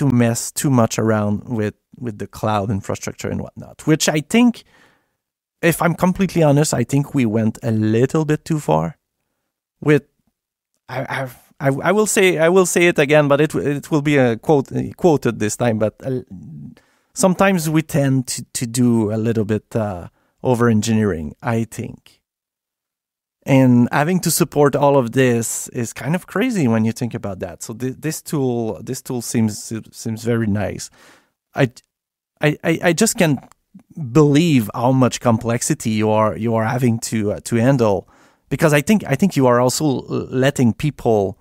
mess too much around with the cloud infrastructure and whatnot. Which I think, if I'm completely honest, I think we went a little bit too far. With I will say it again, but it will be a quoted this time. But sometimes we tend to do a little bit over engineering, I think. And having to support all of this is kind of crazy when you think about that. So this tool seems very nice. I just can't believe how much complexity you are having to handle, because I think you are also letting people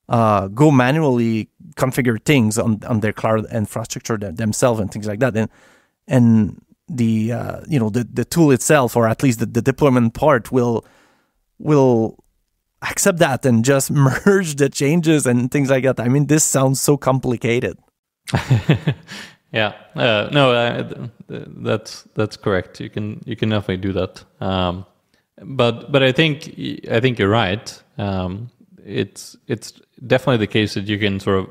go manually configure things on their cloud infrastructure themselves and things like that, and the tool itself, or at least the deployment part, will accept that and just merge the changes and things like that. I mean, this sounds so complicated. Yeah, no, that's correct. You can definitely do that. But I think you're right. It's definitely the case that you can sort of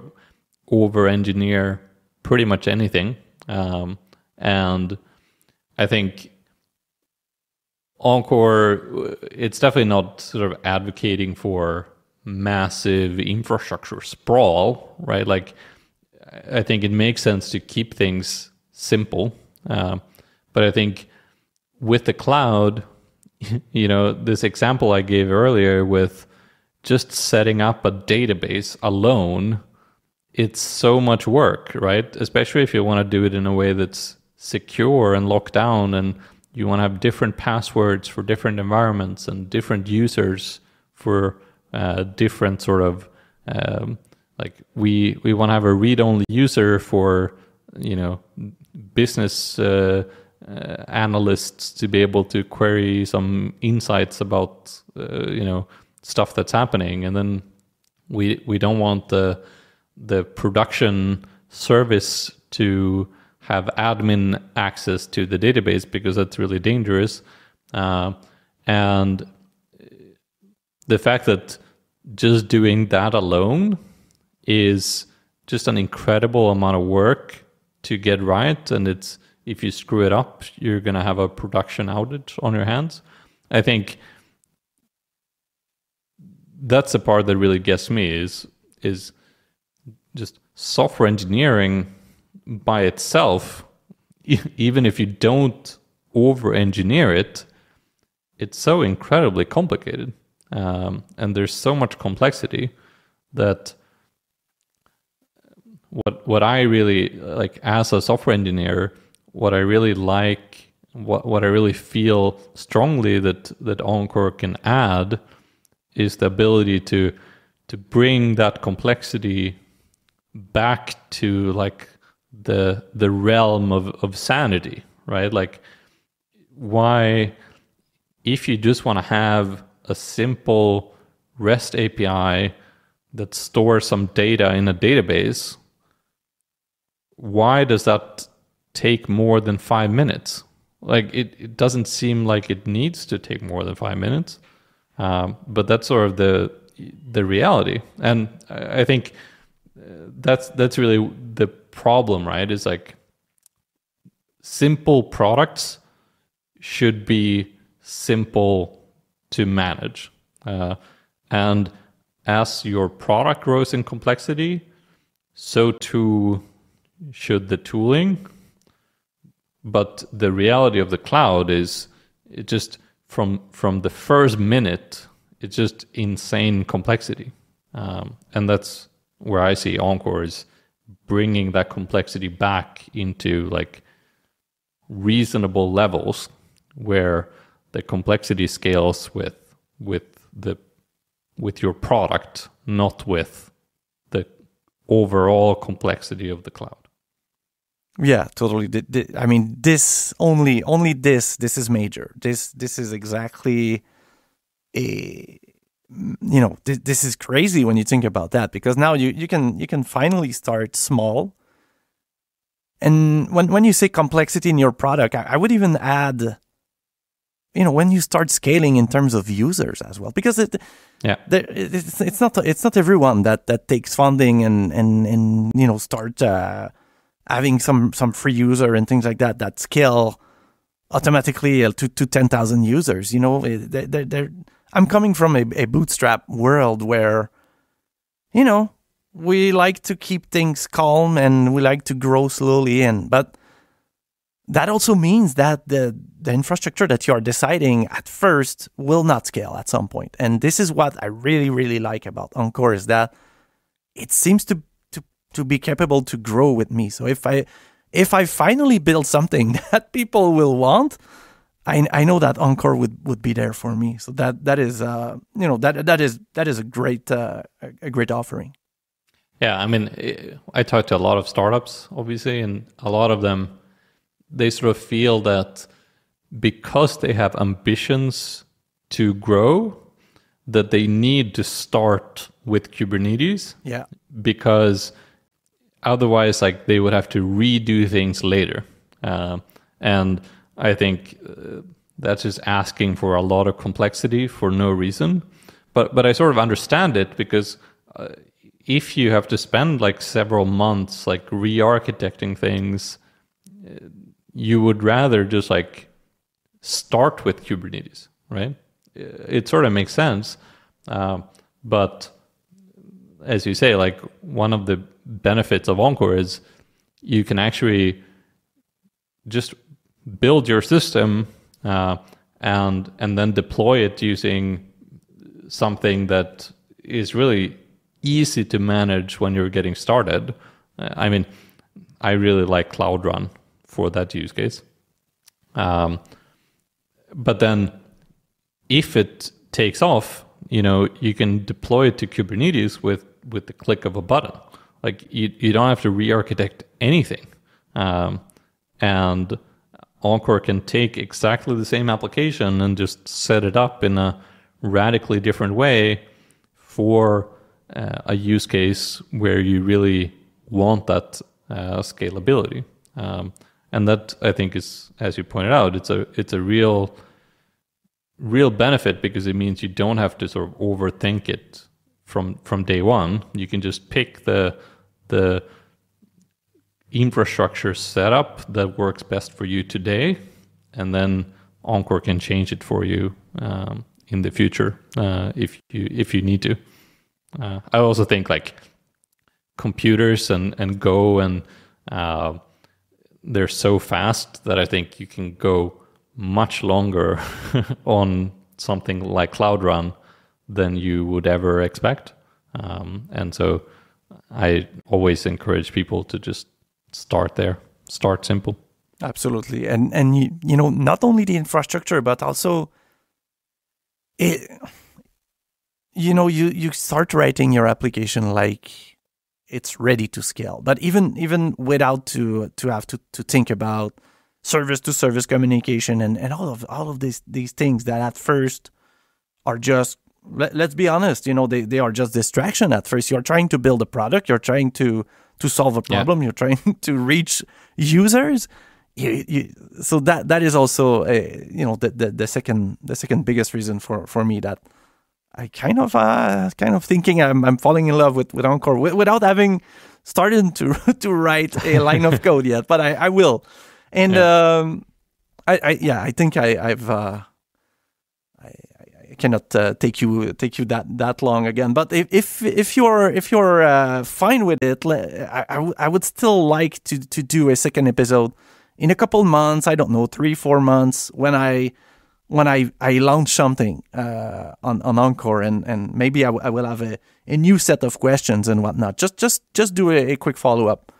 over-engineer pretty much anything, and I think Encore, it's definitely not sort of advocating for massive infrastructure sprawl, right? Like, I think it makes sense to keep things simple, but I think with the cloud, this example I gave earlier with just setting up a database alone, it's so much work, right? Especially if you want to do it in a way that's secure and locked down, and you want to have different passwords for different environments and different users for different sort of like we want to have a read-only user for business analysts to be able to query some insights about stuff that's happening, and then we don't want the production service to have admin access to the database, because that's really dangerous. And the fact that just doing that alone is just an incredible amount of work to get right, and if you screw it up, you're going to have a production outage on your hands. I think that's the part that really gets me is just software engineering by itself. Even if you don't over-engineer it, it's so incredibly complicated, and there's so much complexity that what I really like as a software engineer, what I really like, what I really feel strongly that Encore can add is the ability to bring that complexity back to like the realm of sanity, right? Like, why, if you just want to have a simple REST API that stores some data in a database, why does that take more than 5 minutes? Like, it doesn't seem like it needs to take more than 5 minutes, but that's sort of the reality. And I think that's really the problem, right, is like simple products should be simple to manage. And as your product grows in complexity, so too should the tooling. But the reality of the cloud is it just from the first minute, it's just insane complexity. And that's where I see Encore is bringing that complexity back into like reasonable levels where the complexity scales with your product, not with the overall complexity of the cloud. Yeah, totally. I mean, this only this is major. This is exactly this is crazy when you think about that, because now you can finally start small. And when you say complexity in your product, I would even add, when you start scaling in terms of users as well, because it's not everyone that takes funding and start having some free user and things like that scale automatically to 10,000 users. I'm coming from a bootstrap world where, we like to keep things calm and we like to grow slowly. But that also means that the infrastructure that you are deciding at first will not scale at some point. And this is what I really, really like about Encore, is that it seems to be capable to grow with me. So if I finally build something that people will want, I know that Encore would be there for me. So that is a great offering. Yeah, I mean, I talk to a lot of startups, obviously, and a lot of them, they sort of feel that because they have ambitions to grow, that they need to start with Kubernetes. Yeah. Because otherwise, like, they would have to redo things later. And I think that's just asking for a lot of complexity for no reason. But I sort of understand it, because if you have to spend like several months like re-architecting things, you would rather just like start with Kubernetes, right? It sort of makes sense. But as you say, like, one of the benefits of Encore is you can actually just build your system and then deploy it using something that is really easy to manage when you're getting started. I mean, I really like Cloud Run for that use case. But then if it takes off, you can deploy it to Kubernetes with the click of a button. Like, you don't have to re-architect anything. And Encore can take exactly the same application and just set it up in a radically different way for a use case where you really want that scalability. And that, I think, is, as you pointed out, it's a real benefit, because it means you don't have to sort of overthink it from day one. You can just pick the infrastructure setup that works best for you today, and then Encore can change it for you in the future if you need to. I also think like computers and Go and they're so fast that I think you can go much longer on something like Cloud Run than you would ever expect. And so I always encourage people to just start there, start simple. Absolutely. And not only the infrastructure, but also you start writing your application like it's ready to scale. But even without to have to think about service to service communication and all of these things that at first are just, let's be honest, they are just distraction at first. You're trying to build a product, you're trying to solve a problem, You're trying to reach users. So that is also the second biggest reason for me that I kind of thinking I'm falling in love with Encore without having started to write a line of code yet, but I will. And I think I've I cannot take you that long again. But if you're fine with it, I would still like to do a second episode in a couple months. I don't know, 3-4 months when I launch something on Encore, and maybe I will have a new set of questions and whatnot. Just do a quick follow up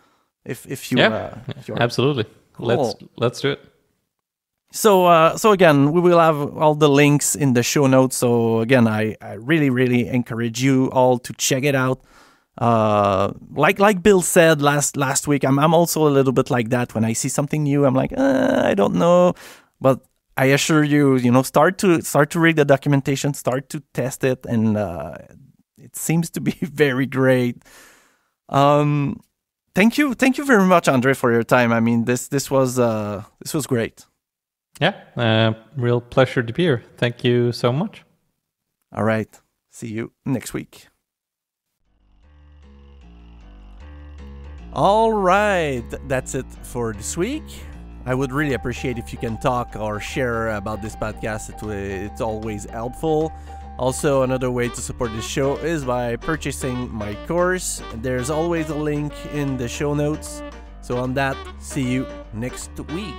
if you absolutely cool. Let's do it. So again, we will have all the links in the show notes. So again, I really encourage you all to check it out. Like Bill said last week, I'm also a little bit like that. When I see something new, I'm like, I don't know, but I assure you, start to read the documentation, start to test it, and it seems to be very great. Thank you very much, André, for your time. I mean, this was great. Yeah, real pleasure to be here. Thank you so much. All right, see you next week. All right, that's it for this week. I would really appreciate if you can talk or share about this podcast. It's always helpful. Also, another way to support this show is by purchasing my course. There's always a link in the show notes. So on that, see you next week.